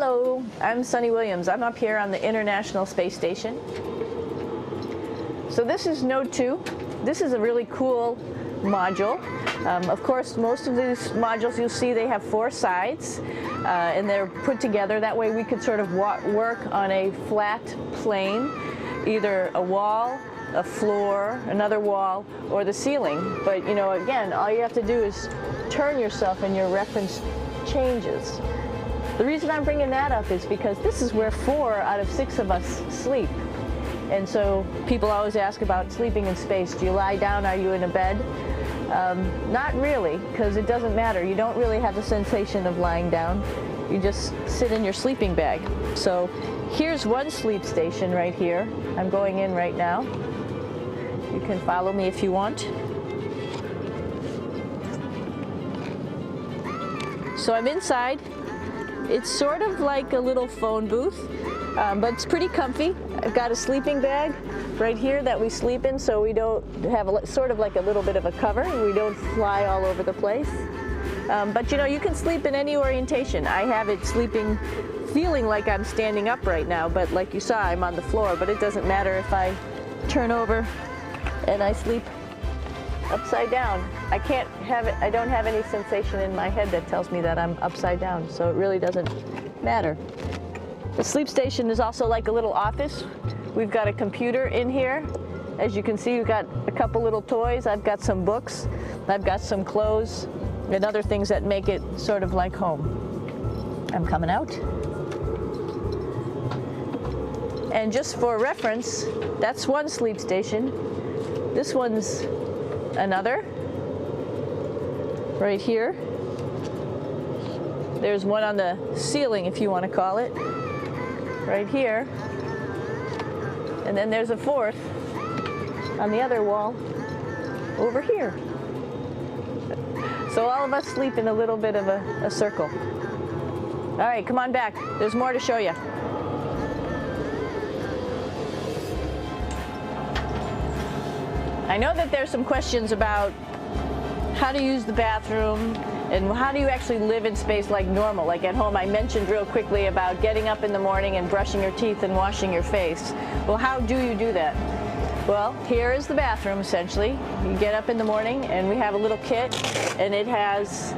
Hello, I'm Sunny Williams. I'm up here on the International Space Station. So this is Node 2. This is a really cool module. Of course, most of these modules you'll see they have 4 sides and they're put together. That way we could sort of work on a flat plane, either a wall, a floor, another wall, or the ceiling. But you know, again, all you have to do is turn yourself and your reference changes. The reason I'm bringing that up is because this is where 4 out of 6 of us sleep. And so people always ask about sleeping in space. Do you lie down? Are you in a bed? Not really, because it doesn't matter. You don't really have the sensation of lying down. You just sit in your sleeping bag. So here's one sleep station right here. I'm going in right now. You can follow me if you want. So I'm inside. It's sort of like a little phone booth, but it's pretty comfy. I've got a sleeping bag right here that we sleep in, so we don't have sort of like a little bit of a cover. We don't fly all over the place. But you know, you can sleep in any orientation. I have it sleeping, feeling like I'm standing up right now, but like you saw, I'm on the floor. But it doesn't matter if I turn over and I sleep upside down. I can't have it, I don't have any sensation in my head that tells me that I'm upside down, so it really doesn't matter. The sleep station is also like a little office. We've got a computer in here. As you can see, we've got a couple little toys. I've got some books. I've got some clothes and other things that make it sort of like home. I'm coming out. And just for reference, that's one sleep station. This one's another, right here. There's one on the ceiling, if you want to call it, right here. And then there's a 4th on the other wall over here. So all of us sleep in a little bit of a circle. All right, come on back. There's more to show you. I know that there's some questions about how to use the bathroom and how do you actually live in space like normal, like at home. I mentioned real quickly about getting up in the morning and brushing your teeth and washing your face. Well, how do you do that? Well, here is the bathroom, essentially. You get up in the morning and we have a little kit and it has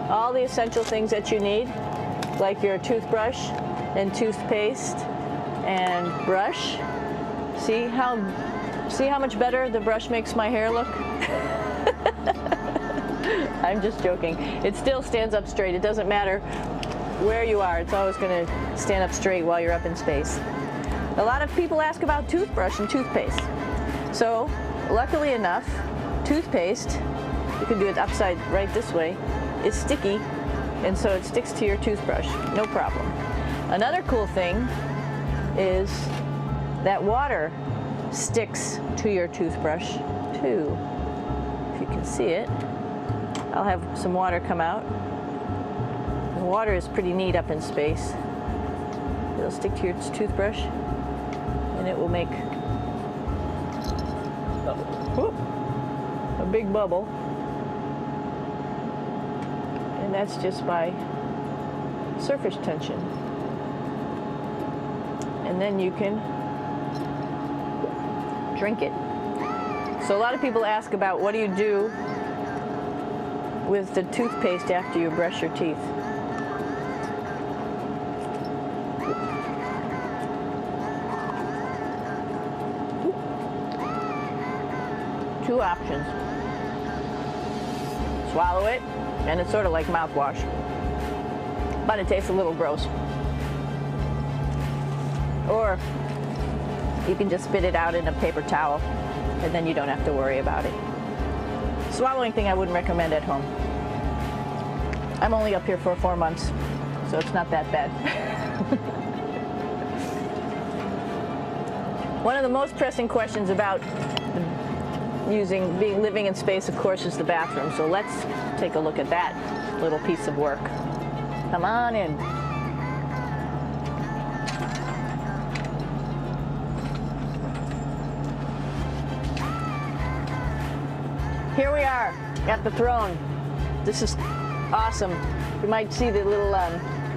all the essential things that you need, like your toothbrush and toothpaste and brush. See how much better the brush makes my hair look? I'm just joking. It still stands up straight. It doesn't matter where you are. It's always going to stand up straight while you're up in space. A lot of people ask about toothbrush and toothpaste. So, luckily enough, toothpaste, you can do it upside right this way, is sticky, and so it sticks to your toothbrush. No problem. Another cool thing is that water sticks to your toothbrush too. If you can see it, I'll have some water come out. The water is pretty neat up in space. It'll stick to your toothbrush and it will make a big bubble. And that's just by surface tension. And then you can drink it. So a lot of people ask about what do you do with the toothpaste after you brush your teeth. Two options. Swallow it, and it's sort of like mouthwash, but it tastes a little gross. Or you can just spit it out in a paper towel, and then you don't have to worry about it. Swallowing thing I wouldn't recommend at home. I'm only up here for 4 months, so it's not that bad. One of the most pressing questions about living in space, of course, is the bathroom. So let's take a look at that little piece of work. Come on in. Here we are at the throne. This is awesome. You might see the little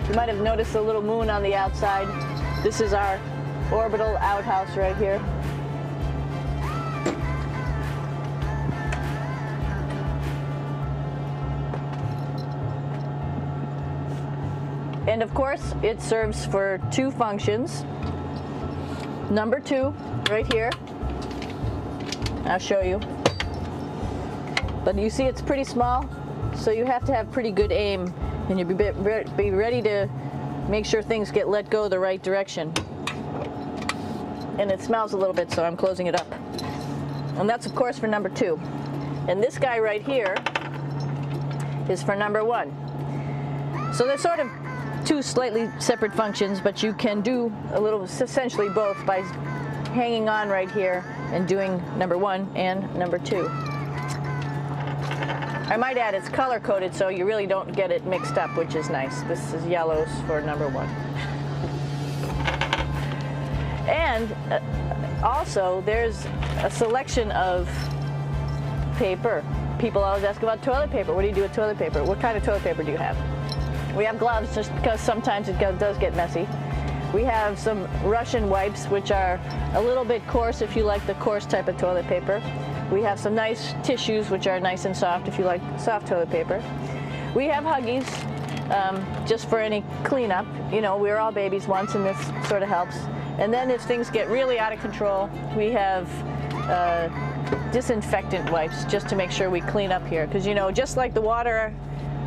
You might have noticed a little moon on the outside. This is our orbital outhouse right here. And of course, it serves for two functions. Number two, right here. I'll show you. But you see it's pretty small, so you have to have pretty good aim, and you'll be ready to make sure things get let go the right direction. And it smells a little bit, so I'm closing it up. And that's of course for number two. And this guy right here is for number one. So they're sort of two slightly separate functions, but you can do a little, essentially both, by hanging on right here and doing number one and number two. I might add it's color coded, so you really don't get it mixed up, which is nice. This is yellows for number one. And also there's a selection of paper. People always ask about toilet paper. What do you do with toilet paper? What kind of toilet paper do you have? We have gloves just because sometimes it does get messy. We have some Russian wipes, which are a little bit coarse if you like the coarse type of toilet paper. We have some nice tissues, which are nice and soft if you like soft toilet paper. We have Huggies, just for any cleanup. You know, we were all babies once, and this sort of helps. And then if things get really out of control, we have disinfectant wipes, just to make sure we clean up here. Because, you know, just like the water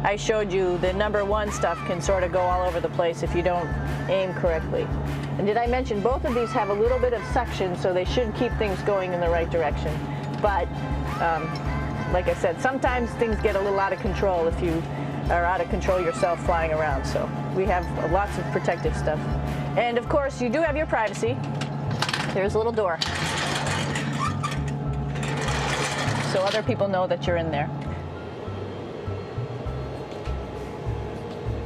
I showed you, the number one stuff can sort of go all over the place if you don't aim correctly. And did I mention both of these have a little bit of suction, so they should keep things going in the right direction. But like I said, sometimes things get a little out of control if you are out of control yourself flying around. So we have lots of protective stuff. And of course, you do have your privacy. There's a little door, so other people know that you're in there.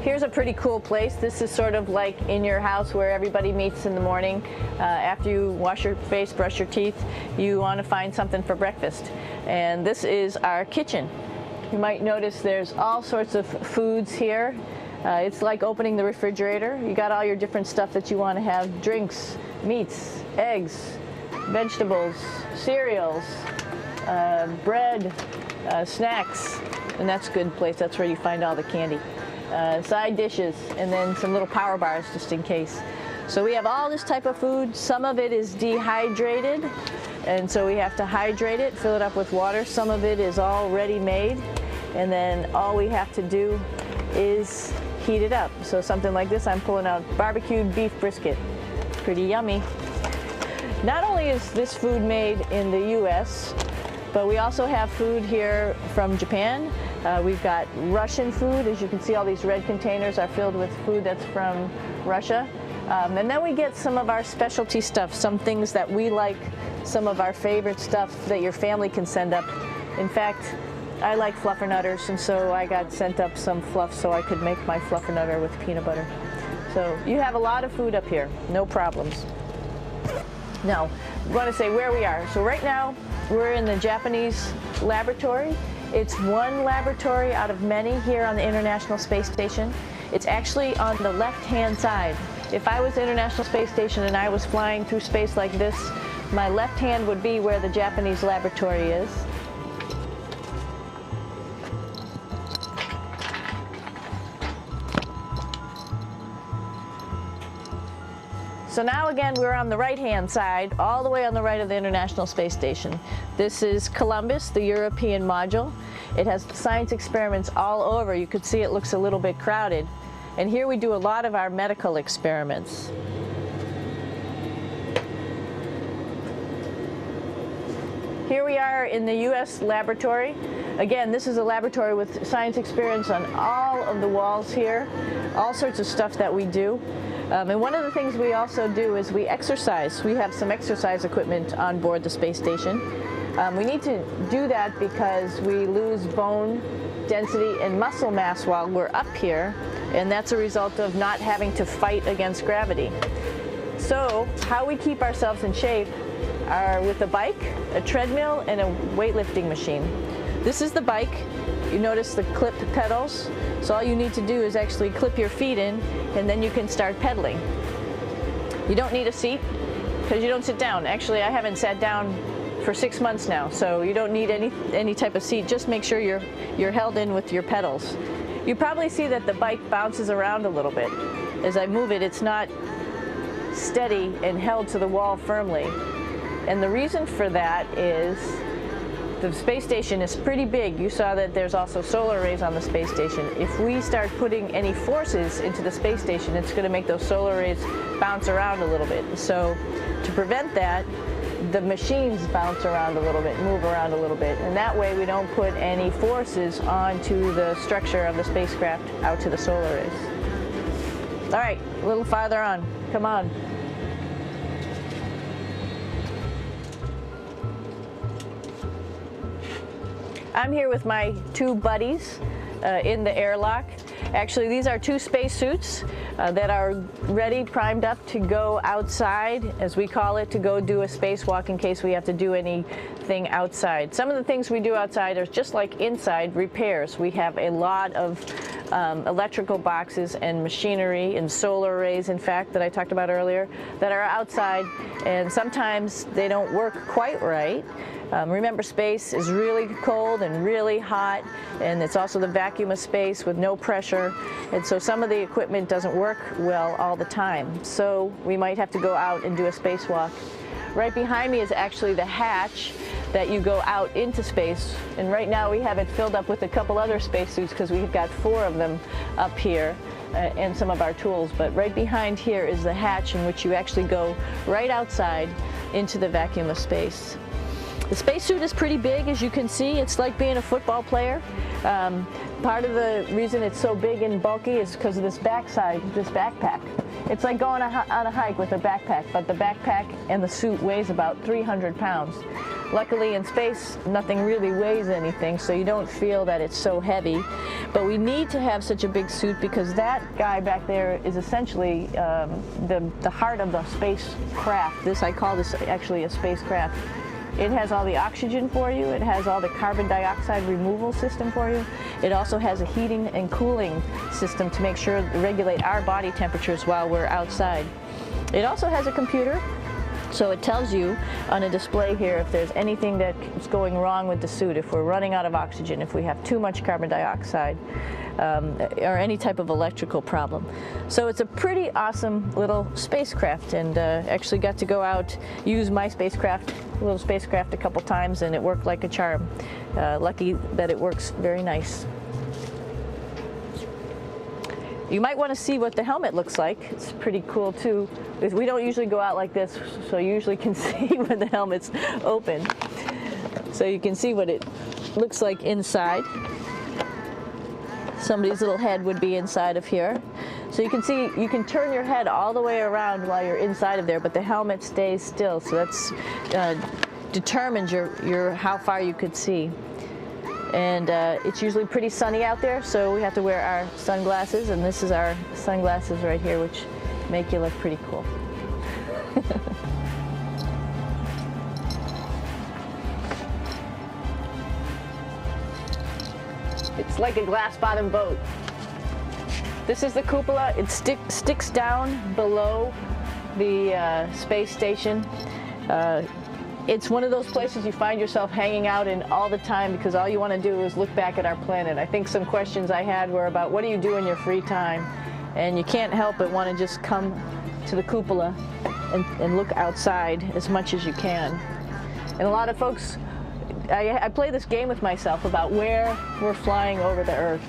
Here's a pretty cool place. This is sort of like in your house where everybody meets in the morning. After you wash your face, brush your teeth, you want to find something for breakfast. And this is our kitchen. You might notice there's all sorts of foods here. It's like opening the refrigerator. You got all your different stuff that you want to have: drinks, meats, eggs, vegetables, cereals, bread, snacks. And that's a good place. That's where you find all the candy. Side dishes, and then some little power bars just in case. So we have all this type of food. Some of it is dehydrated, and so we have to hydrate it, fill it up with water. Some of it is already made, and then all we have to do is heat it up. So something like this, I'm pulling out barbecued beef brisket. Pretty yummy. Not only is this food made in the US, but we also have food here from Japan. We've got Russian food. As you can see, all these red containers are filled with food that's from Russia. And then we get some of our specialty stuff, some things that we like, some of our favorite stuff that your family can send up. In fact, I like fluffernutters, and so I got sent up some fluff so I could make my fluffernutter with peanut butter. So you have a lot of food up here, no problems. Now, I want to say where we are. So right now, we're in the Japanese laboratory. It's one laboratory out of many here on the International Space Station. It's actually on the left-hand side. If I was the International Space Station and I was flying through space like this, my left hand would be where the Japanese laboratory is. So now again, we're on the right-hand side, all the way on the right of the International Space Station. This is Columbus, the European module. It has science experiments all over. You could see it looks a little bit crowded. And here we do a lot of our medical experiments. Here we are in the U.S. laboratory. Again, this is a laboratory with science experiments on all of the walls here, all sorts of stuff that we do. And one of the things we also do is we exercise. We have some exercise equipment on board the space station. We need to do that because we lose bone density and muscle mass while we're up here, and that's a result of not having to fight against gravity. So how we keep ourselves in shape are with a bike, a treadmill, and a weightlifting machine. This is the bike. You notice the clip pedals. So all you need to do is actually clip your feet in, and then you can start pedaling. You don't need a seat because you don't sit down. Actually, I haven't sat down for 6 months now, so you don't need any type of seat. Just make sure you're held in with your pedals. You probably see that the bike bounces around a little bit. As I move it, it's not steady and held to the wall firmly. And the reason for that is the space station is pretty big. You saw that there's also solar arrays on the space station. If we start putting any forces into the space station, it's going to make those solar arrays bounce around a little bit. So to prevent that, the machines bounce around a little bit, move around a little bit, and that way we don't put any forces onto the structure of the spacecraft out to the solar arrays. All right, a little farther on. Come on. I'm here with my two buddies in the airlock. Actually, these are two spacesuits that are ready, primed up to go outside, as we call it, to go do a spacewalk in case we have to do anything outside. Some of the things we do outside are just like inside, repairs. We have a lot of electrical boxes and machinery and solar arrays, in fact, that I talked about earlier, that are outside, and sometimes they don't work quite right. Remember, space is really cold and really hot, and it's also the vacuum of space with no pressure, and so some of the equipment doesn't work well all the time. So we might have to go out and do a spacewalk. Right behind me is actually the hatch that you go out into space, and right now we have it filled up with a couple other spacesuits because we've got 4 of them up here. And some of our tools, but right behind here is the hatch in which you actually go right outside into the vacuum of space. The spacesuit is pretty big, as you can see. It's like being a football player. Part of the reason it's so big and bulky is because of this backside, this backpack. It's like going on a hike with a backpack, but the backpack and the suit weighs about 300 pounds. Luckily in space, nothing really weighs anything, so you don't feel that it's so heavy. But we need to have such a big suit because that guy back there is essentially the heart of the spacecraft. I call this actually a spacecraft. It has all the oxygen for you. It has all the carbon dioxide removal system for you. It also has a heating and cooling system to make sure to regulate our body temperatures while we're outside. It also has a computer, so it tells you on a display here if there's anything that's going wrong with the suit, if we're running out of oxygen, if we have too much carbon dioxide, or any type of electrical problem. So it's a pretty awesome little spacecraft, and actually got to go out, use my little spacecraft a couple times, and it worked like a charm. Lucky that it works very nice. You might want to see what the helmet looks like. It's pretty cool too. We don't usually go out like this, so you usually can see when the helmet's open. So you can see what it looks like inside. Somebody's little head would be inside of here. So you can see, you can turn your head all the way around while you're inside of there, but the helmet stays still. So that's determines how far you could see. And it's usually pretty sunny out there, so we have to wear our sunglasses, and this is our sunglasses right here, which make you look pretty cool. It's like a glass-bottom boat. This is the cupola. It sticks down below the space station. It's one of those places you find yourself hanging out in all the time because all you want to do is look back at our planet. I think some questions I had were about what do you do in your free time? And you can't help but want to just come to the cupola and look outside as much as you can. And a lot of folks, I play this game with myself about where we're flying over the Earth.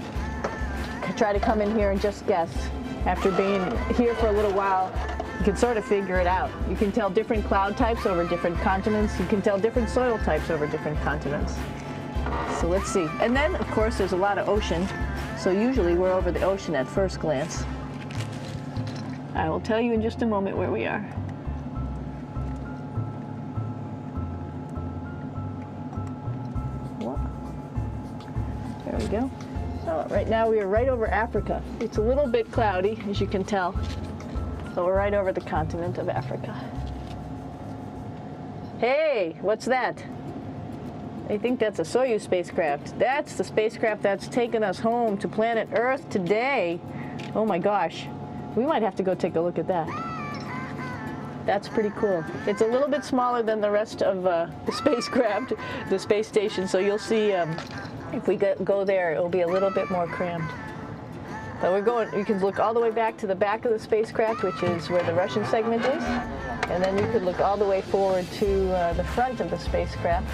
I try to come in here and just guess. After being here for a little while, you can sort of figure it out. You can tell different cloud types over different continents. You can tell different soil types over different continents. So let's see. And then, of course, there's a lot of ocean. So usually we're over the ocean at first glance. I will tell you in just a moment where we are. There we go. Oh, right now we are right over Africa. It's a little bit cloudy, as you can tell. So we're right over the continent of Africa. Hey, what's that? I think that's a Soyuz spacecraft. That's the spacecraft that's taken us home to planet Earth today. Oh my gosh. We might have to go take a look at that. That's pretty cool. It's a little bit smaller than the rest of the spacecraft, the space station, so you'll see if we go there, it'll be a little bit more crammed. But we're going, you can look all the way back to the back of the spacecraft, which is where the Russian segment is, and then you could look all the way forward to the front of the spacecraft,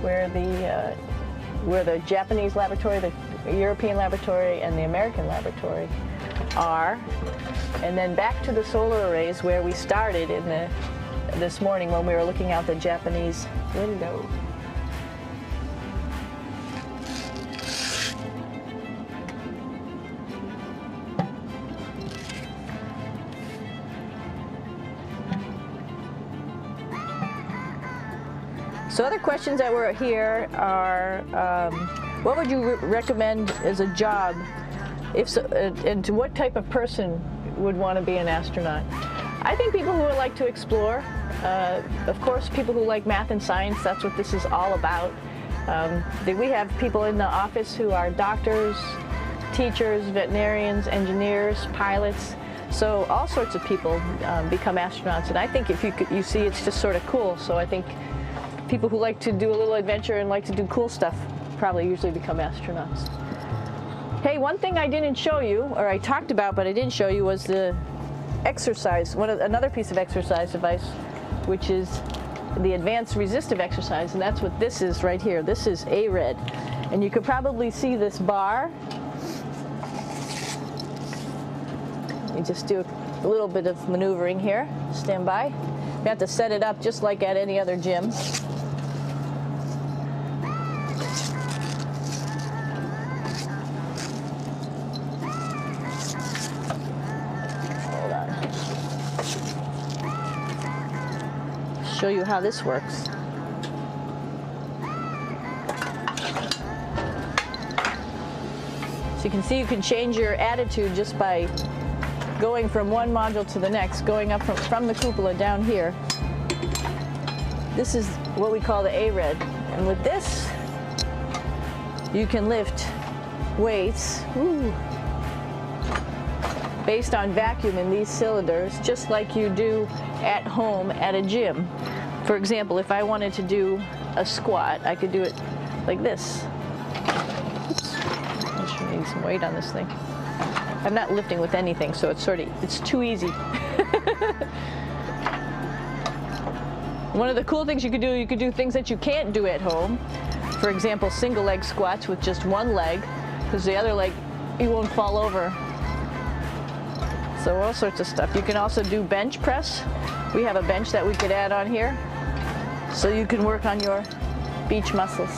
where the Japanese laboratory, the European laboratory, and the American laboratory are, and then back to the solar arrays where we started this morning when we were looking out the Japanese window. So other questions that were here are, what would you recommend as a job, if so, and to what type of person would want to be an astronaut? I think people who would like to explore, of course people who like math and science, that's what this is all about. We have people in the office who are doctors, teachers, veterinarians, engineers, pilots, so all sorts of people become astronauts, and I think if you see it's just sort of cool, so I think people who like to do a little adventure and like to do cool stuff probably usually become astronauts. Hey, one thing I didn't show you, or I talked about but I didn't show you, was the exercise, another piece of exercise device, which is the advanced resistive exercise, and that's what this is right here. This is ARED, and you could probably see this bar. You just do a little bit of maneuvering here. Stand by. You have to set it up just like at any other gym. Show you how this works. So you can see you can change your attitude just by going from one module to the next, going up from the cupola down here. This is what we call the ARED. And with this, you can lift weights based on vacuum in these cylinders, just like you do at home at a gym. For example, if I wanted to do a squat, I could do it like this. Oops. I should need some weight on this thing. I'm not lifting with anything, so it's too easy. One of the cool things you could do things that you can't do at home. For example, single leg squats with just one leg, because the other leg, you won't fall over. So all sorts of stuff. You can also do bench press. We have a bench that we could add on here, so you can work on your beach muscles.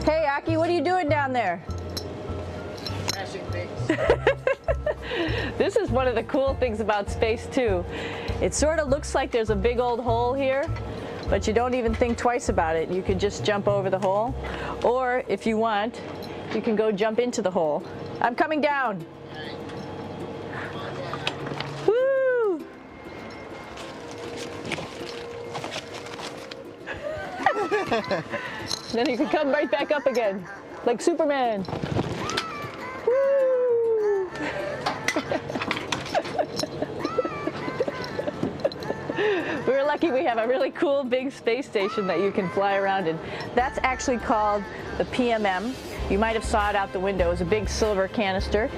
Hey, Aki, what are you doing down there? Crashing things. This is one of the cool things about space, too. It sort of looks like there's a big old hole here, but you don't even think twice about it. You could just jump over the hole, or if you want, you can go jump into the hole. I'm coming down. Woo! Then you can come right back up again, like Superman. Woo! We're lucky we have a really cool big space station that you can fly around in. That's actually called the PMM. You might have saw it out the window. It's a big silver canister.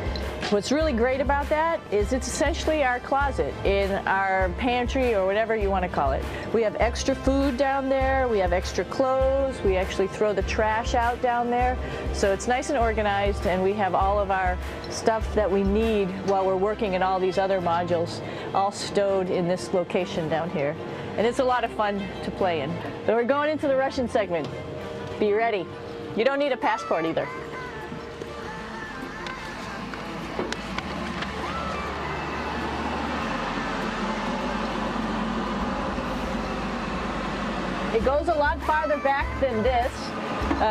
What's really great about that is it's essentially our closet in our pantry, or whatever you want to call it. We have extra food down there, we have extra clothes, we actually throw the trash out down there. So it's nice and organized, and we have all of our stuff that we need while we're working in all these other modules all stowed in this location down here. And it's a lot of fun to play in. So we're going into the Russian segment. Be ready. You don't need a passport either. It goes a lot farther back than this.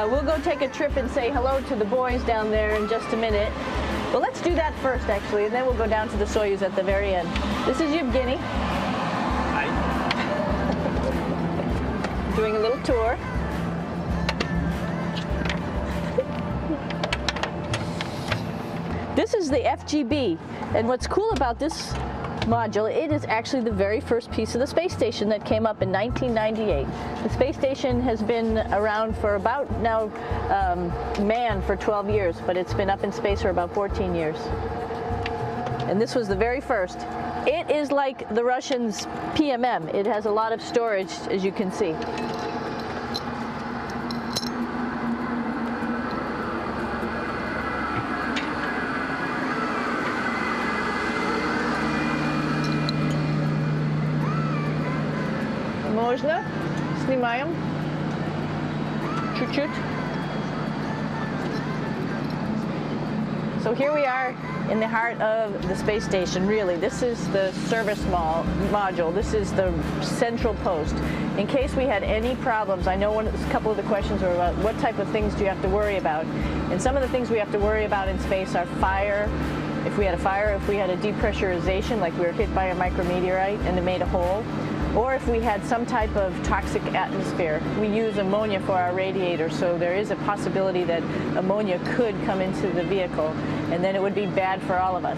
We'll go take a trip and say hello to the boys down there in just a minute. Well, let's do that first, actually, and then we'll go down to the Soyuz at the very end. This is Yevgeny. Hi. Doing a little tour. This is the FGB, and what's cool about this module, it is actually the very first piece of the space station that came up in 1998. The space station has been around for about now, manned for 12 years, but it's been up in space for about 14 years. And this was the very first. It is like the Russians' PMM. It has a lot of storage, as you can see. Можно? Снимаем. Чуть-чуть. So here we are in the heart of the space station, really. This is the service module. This is the central post. In case we had any problems, I know a couple of the questions were about what type of things do you have to worry about. And some of the things we have to worry about in space are fire. If we had a fire, if we had a depressurization, like we were hit by a micrometeorite and it made a hole, or if we had some type of toxic atmosphere. We use ammonia for our radiator, so there is a possibility that ammonia could come into the vehicle, and then it would be bad for all of us.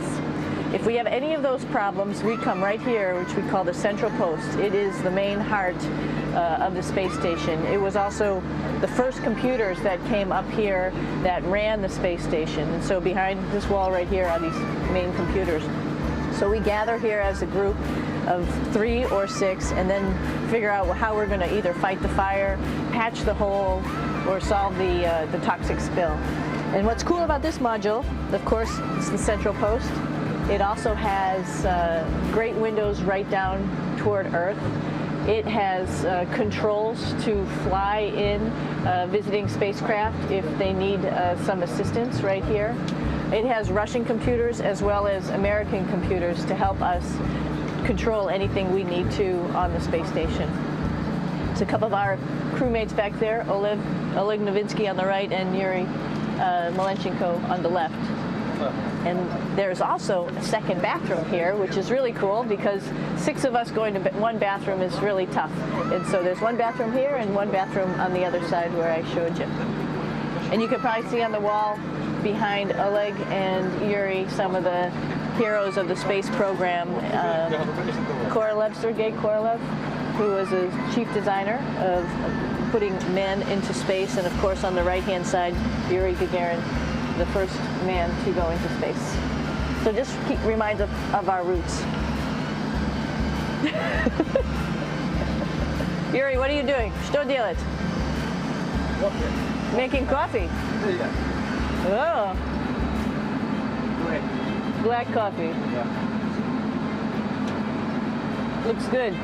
If we have any of those problems, we come right here, which we call the central post. It is the main heart of the space station. It was also the first computers that came up here that ran the space station. And so behind this wall right here are these main computers. So we gather here as a group of 3 or 6 and then figure out how we're going to either fight the fire, patch the hole, or solve the toxic spill. And what's cool about this module, of course, it's the central post. It also has great windows right down toward Earth. It has controls to fly in visiting spacecraft if they need some assistance right here. It has Russian computers as well as American computers to help us control anything we need to on the space station. It's a couple of our crewmates back there, Oleg Novinsky on the right and Yuri Malenchenko on the left. And there's also a second bathroom here, which is really cool because 6 of us going to one bathroom is really tough. And so there's one bathroom here and one bathroom on the other side where I showed you. And you can probably see on the wall behind Oleg and Yuri some of the heroes of the space program. Korolev, Sergei Korolev, who was a chief designer of putting men into space, and of course on the right-hand side, Yuri Gagarin, the first man to go into space. So just reminds us of our roots. Yuri, what are you doing? Что делать? Making coffee. Oh. Black coffee. Yeah. Looks good.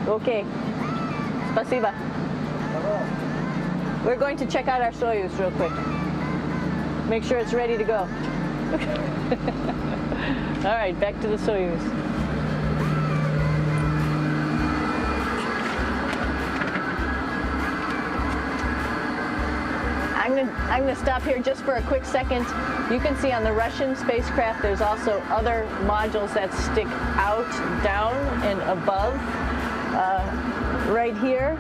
Okay. Спасибо. We're going to check out our Soyuz real quick. Make sure it's ready to go. All right, back to the Soyuz. I'm going to stop here just for a quick second. You can see on the Russian spacecraft there's also other modules that stick out, down, and above. Right here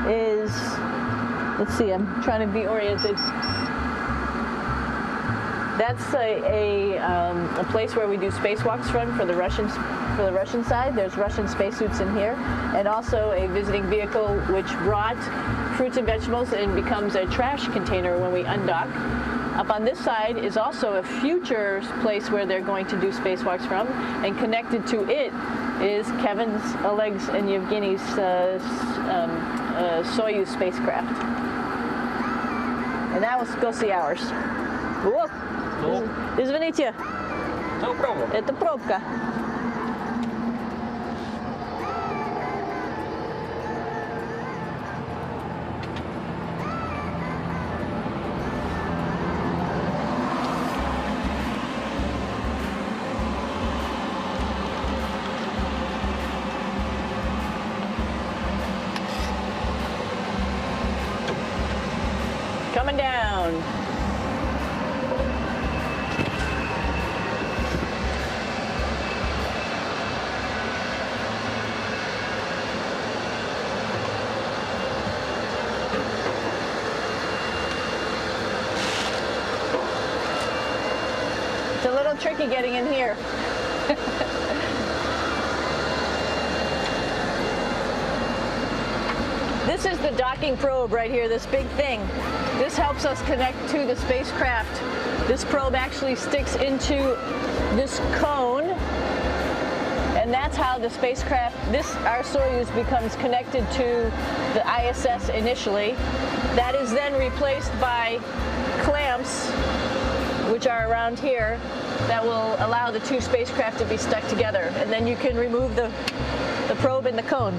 is, let's see, I'm trying to be oriented. That's a place where we do spacewalks from for the Russian side. There's Russian spacesuits in here, and also a visiting vehicle which brought fruits and vegetables and becomes a trash container when we undock. Up on this side is also a future place where they're going to do spacewalks from, and connected to it is Kevin's, Oleg's, and Yevgeny's Soyuz spacecraft. And now let's go see ours. Whoa. Извините, No problem. это пробка. Coming down. tricky getting in here. This is the docking probe right here, this big thing. This helps us connect to the spacecraft. This probe actually sticks into this cone, and that's how the spacecraft, our Soyuz, becomes connected to the ISS initially. That is then replaced by clamps, which are around here, that will allow the two spacecraft to be stuck together. And then you can remove the probe in the cone.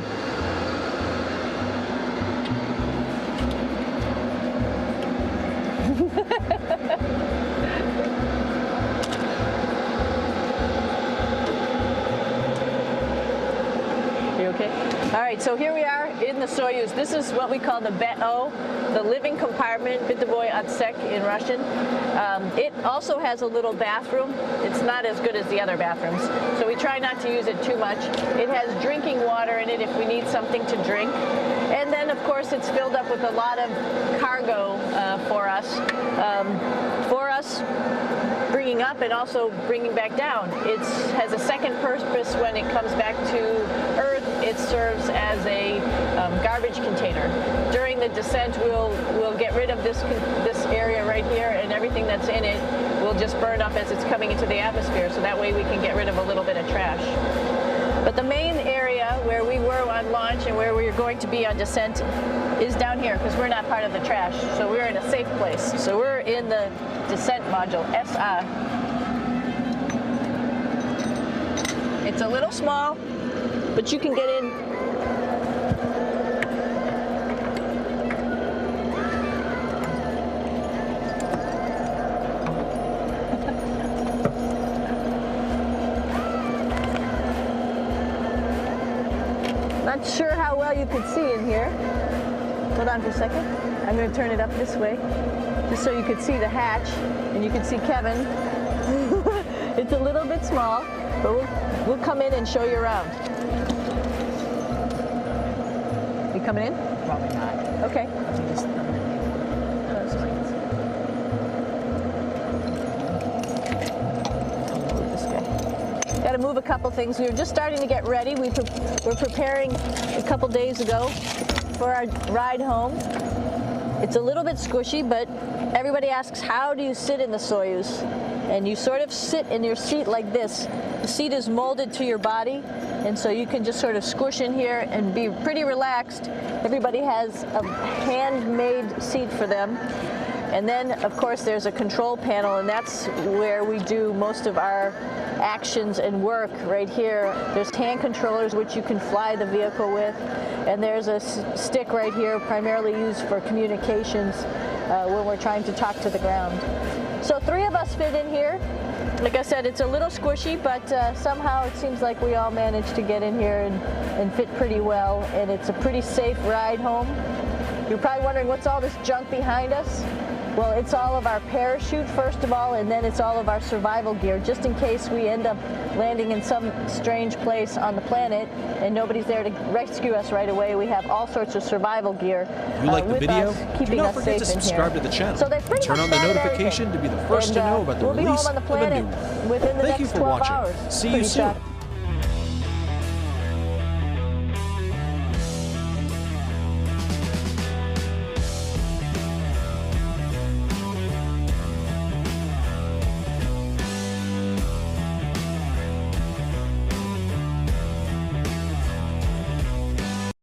You okay? All right, so here we are in the Soyuz. This is what we call the BEO, the living compartment, Bitovoy Otsek in Russian. It also has a little bathroom. It's not as good as the other bathrooms, so we try not to use it too much. It has drinking water in it if we need something to drink. And then, of course, it's filled up with a lot of cargo for us. Bringing up and also bringing back down. It has a second purpose when it comes back to Earth. It serves as a garbage container. During the descent, we'll get rid of this area right here, and everything that's in it will just burn up as it's coming into the atmosphere, so that way we can get rid of a little bit of trash. But the main area where we were on launch and where we're going to be on descent is down here, because we're not part of the trash. So we're in a safe place. So we're in the descent module, SA. It's a little small, but you can get in. Not sure how well you can see in here. Hold on for a second. I'm going to turn it up this way, just so you can see the hatch and you can see Kevin. It's a little bit small, but we'll come in and show you around. You coming in? Probably not. Okay. Got to move a couple things. We were just starting to get ready. We're preparing a couple days ago for our ride home. It's a little bit squishy, but everybody asks, how do you sit in the Soyuz? And you sort of sit in your seat like this. The seat is molded to your body, and so you can just sort of squish in here and be pretty relaxed. Everybody has a handmade seat for them. And then, of course, there's a control panel, and that's where we do most of our actions and work right here. There's hand controllers which you can fly the vehicle with, and there's a stick right here primarily used for communications when we're trying to talk to the ground. So 3 of us fit in here. Like I said, it's a little squishy, but somehow it seems like we all managed to get in here and fit pretty well, and it's a pretty safe ride home. You're probably wondering, what's all this junk behind us? Well, it's all of our parachute, first of all, and then it's all of our survival gear, just in case we end up landing in some strange place on the planet and nobody's there to rescue us right away. We have all sorts of survival gear You like the with video? us, Do keeping not us forget to safe in subscribe here. to the channel. So they've pretty Turn much on the done notification everything. to be the first to know about the we'll be release home on the of a new planet one. within the Thank you next for 12 watching. hours. See you Pretty soon. shocking.